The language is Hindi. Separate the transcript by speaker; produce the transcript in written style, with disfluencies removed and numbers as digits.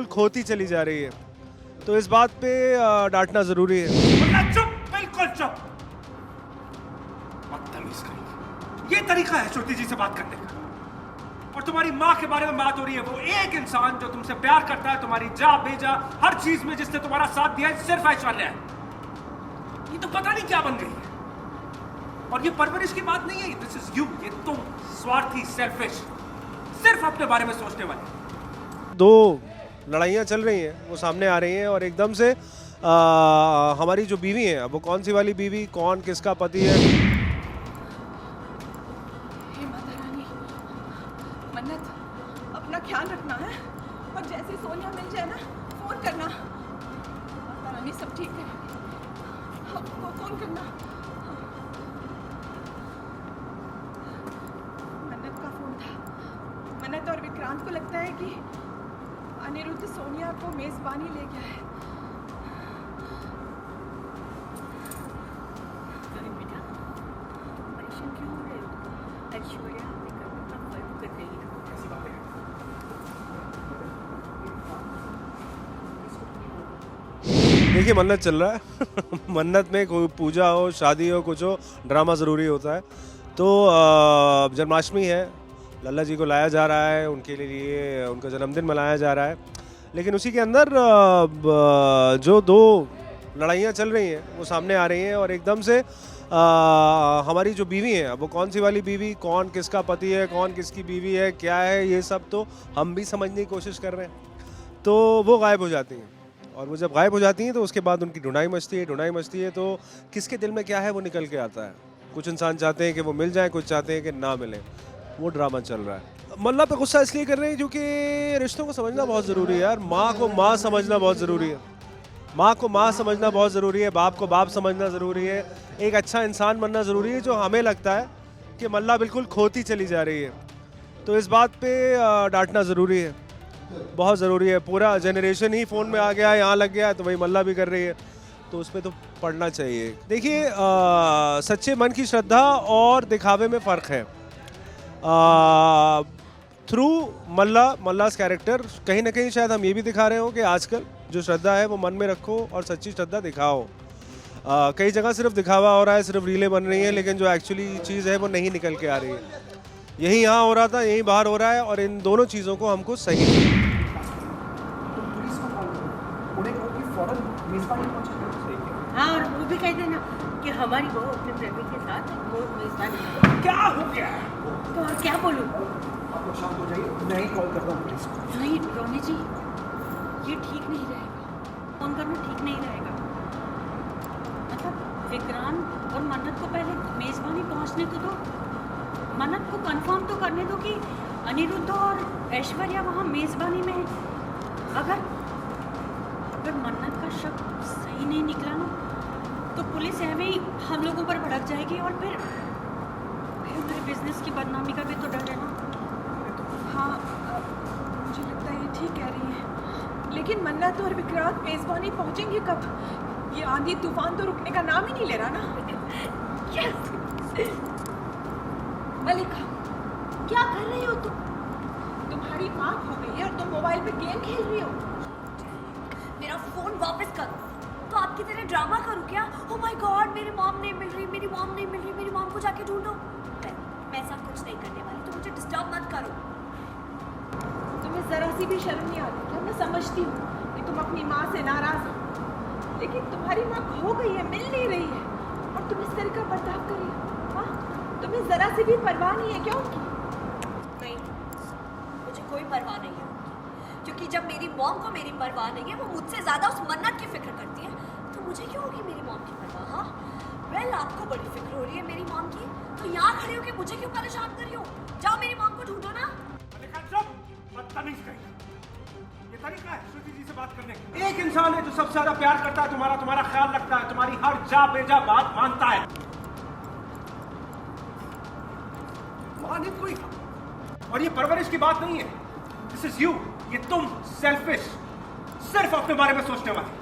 Speaker 1: बिल्कुल खोती चली जा रही है, तो इस बात पे डांटना जरूरी है।
Speaker 2: चुप, बिल्कुल चुप। बदतमीज कहीं। ये तरीका है श्रुति जी से बात करने का। और तुम्हारी माँ के बारे में बात हो रही है, वो एक इंसान जो तुमसे प्यार करता है, तुम्हारी जा बेजा हर चीज में जिसने तुम्हारा साथ दिया है, सिर्फ ऐश्वर्या है। ये तो पता नहीं क्या बन गई है। और ये परवरिश की बात नहीं है, दिस इज यू। ये तुम स्वार्थी, सेल्फिश, सिर्फ अपने बारे में सोचने वाले।
Speaker 1: दो लड़ाइयाँ चल रही हैं, वो सामने आ रही हैं और एकदम से हमारी जो बीवी है, वो कौन सी वाली बीवी, कौन किसका पति है।
Speaker 3: हे माता रानी, मन्नत, अपना ख्याल रखना है और जैसे सोनिया मिल जाए ना, फोन करना। माता रानी सब ठीक है, फोन करना। मन्नत का फोन था। मन्नत और विक्रांत को लगता है कि अनिरुद्ध सोनिया को मेजबानी ले गया है।
Speaker 4: बेटा, परेशान क्यों हो रहे हो? ऐश्वर्या विक्रम का फर्क कर रही है।
Speaker 2: कैसी बातें हैं?
Speaker 1: देखिए, मन्नत चल रहा है। मन्नत में कोई पूजा हो, शादी हो, कुछ हो, ड्रामा ज़रूरी होता है। तो जन्माष्टमी है, लल्ला जी को लाया जा रहा है, उनके लिए उनका जन्मदिन मनाया जा रहा है। लेकिन उसी के अंदर जो दो लड़ाइयाँ चल रही हैं, वो सामने आ रही हैं और एकदम से हमारी जो बीवी है, वो कौन सी वाली बीवी, कौन किसका पति है, कौन किसकी बीवी है, क्या है, ये सब तो हम भी समझने की कोशिश कर रहे हैं। तो वो गायब हो जाती हैं और वो जब गायब हो जाती हैं तो उसके बाद उनकी ढूंढाई मचती है। तो किसके दिल में क्या है वो निकल के आता है। कुछ इंसान चाहते हैं कि वो मिल जाए, कुछ चाहते हैं कि ना मिले। वो ड्रामा चल रहा है। मल्ला पे गुस्सा इसलिए कर रहे हैं क्योंकि रिश्तों को समझना बहुत ज़रूरी है यार। माँ को माँ समझना बहुत ज़रूरी है। माँ को माँ समझना बहुत ज़रूरी है। बाप को बाप समझना ज़रूरी है। एक अच्छा इंसान बनना ज़रूरी है। जो हमें लगता है कि मल्ला बिल्कुल खोती चली जा रही है, तो इस बात पे डांटना ज़रूरी है, बहुत ज़रूरी है। पूरा जनरेशन ही फ़ोन में आ गया है, यहाँ लग गया है, तो वही मल्ला भी कर रही है, तो उस पर तो पढ़ना चाहिए। देखिए, सच्चे मन की श्रद्धा और दिखावे में फ़र्क है। थ्रू मल्लास कैरेक्टर कहीं ना कहीं शायद हम ये भी दिखा रहे हो कि आजकल जो श्रद्धा है वो मन में रखो और सच्ची श्रद्धा दिखाओ। कई जगह सिर्फ दिखावा हो रहा है, सिर्फ रीलें बन रही हैं, लेकिन जो एक्चुअली चीज़ है वो नहीं निकल के आ रही है। यही यहाँ हो रहा था, यही बाहर हो रहा है, और इन दोनों चीज़ों को हमको सही
Speaker 2: तुम पुलिस को कॉल करो, उन्हें कहो कि फौरन मेजबानी पहुंचा दो।
Speaker 4: हाँ, और वो भी कह देना कि हमारी बहू अपने प्रेमी के साथ वो मेजबानी।
Speaker 2: क्या हो गया है?
Speaker 4: तो और क्या बोलूँ?
Speaker 2: आप लोग शांत हो जाइए, मैं ही कॉल करता हूँ पुलिस को।
Speaker 4: नहीं रोनी जी, ये ठीक नहीं रहेगा। फोन करना ठीक नहीं रहेगा। मतलब विक्रांत और मन्नत को पहले मेजबानी पहुंचने तो दो। मन्नत को कंफर्म तो करने दो कि अनिरुद्ध और ऐश्वर्या वहाँ मेजबानी में है। अगर मन्नत का शक सही नहीं निकला ना, तो पुलिस ऐਵੇਂ ही हम लोगों पर भड़क जाएगी और फिर हमारे बिजनेस की बदनामी का भी तो डर है ना।
Speaker 3: हाँ, मुझे लगता है ये ठीक कह रही है। लेकिन मन्नत और विक्रांत मेजबानी पहुंचेंगे कब? ये आंधी तूफान तो रुकने का नाम ही नहीं ले रहा ना। मलिका, क्या कर रही हो तुम? तुम्हारी माँ खो गई है और तुम मोबाइल पे गेम खेल रही हो।
Speaker 5: मेरा फोन वापस करो। तो आपकी तरह ड्रामा करूँ क्या? ओह माय गॉड, मेरी मॉम नहीं मिल रही, मेरी मॉम नहीं मिल रही, मेरी मॉम को जाके ढूंढो। मैं ऐसा कुछ नहीं करने वाली, तो मुझे डिस्टर्ब मत करो।
Speaker 3: तुम्हें जरा सी भी शर्म नहीं आती क्या? मैं समझती हूँ कि तुम अपनी माँ से नाराज हो, लेकिन तुम्हारी माँ खो गई है, मिल नहीं रही है, और तुम इस तरह का बर्ताव कर रही हो। हाँ, तुम्हें जरा सी भी परवाह नहीं है क्या उनकी?
Speaker 5: नहीं, मुझे कोई परवाह नहीं है, क्योंकि जब मेरी मॉम को मेरी परवाह नहीं है, वो मुझसे ज्यादा उस मन्नत की फिक्र करती है, तो मुझे क्यों होगी मेरी मॉम की परवाह? हाँ, वेल, आपको बड़ी फिक्र हो रही है मेरी मॉम की, तो यहाँ खड़े होके मुझे क्यों परेशान कर रही हो? जाओ मेरी मॉम को ढूंढो ना।
Speaker 2: बदतमीज कहीं। ये तरीका है श्रुति जी से बात करने का। एक इंसान है जो सबसे ज्यादा प्यार करता है, तुम्हारा ख्याल रखता है, तुम्हारी हर जा बेजा बात मानता है। माने कोई, और ये परवरिश की बात नहीं है, दिस इज यू। ये तुम सेल्फिश, सिर्फ अपने बारे में सोचने वाले।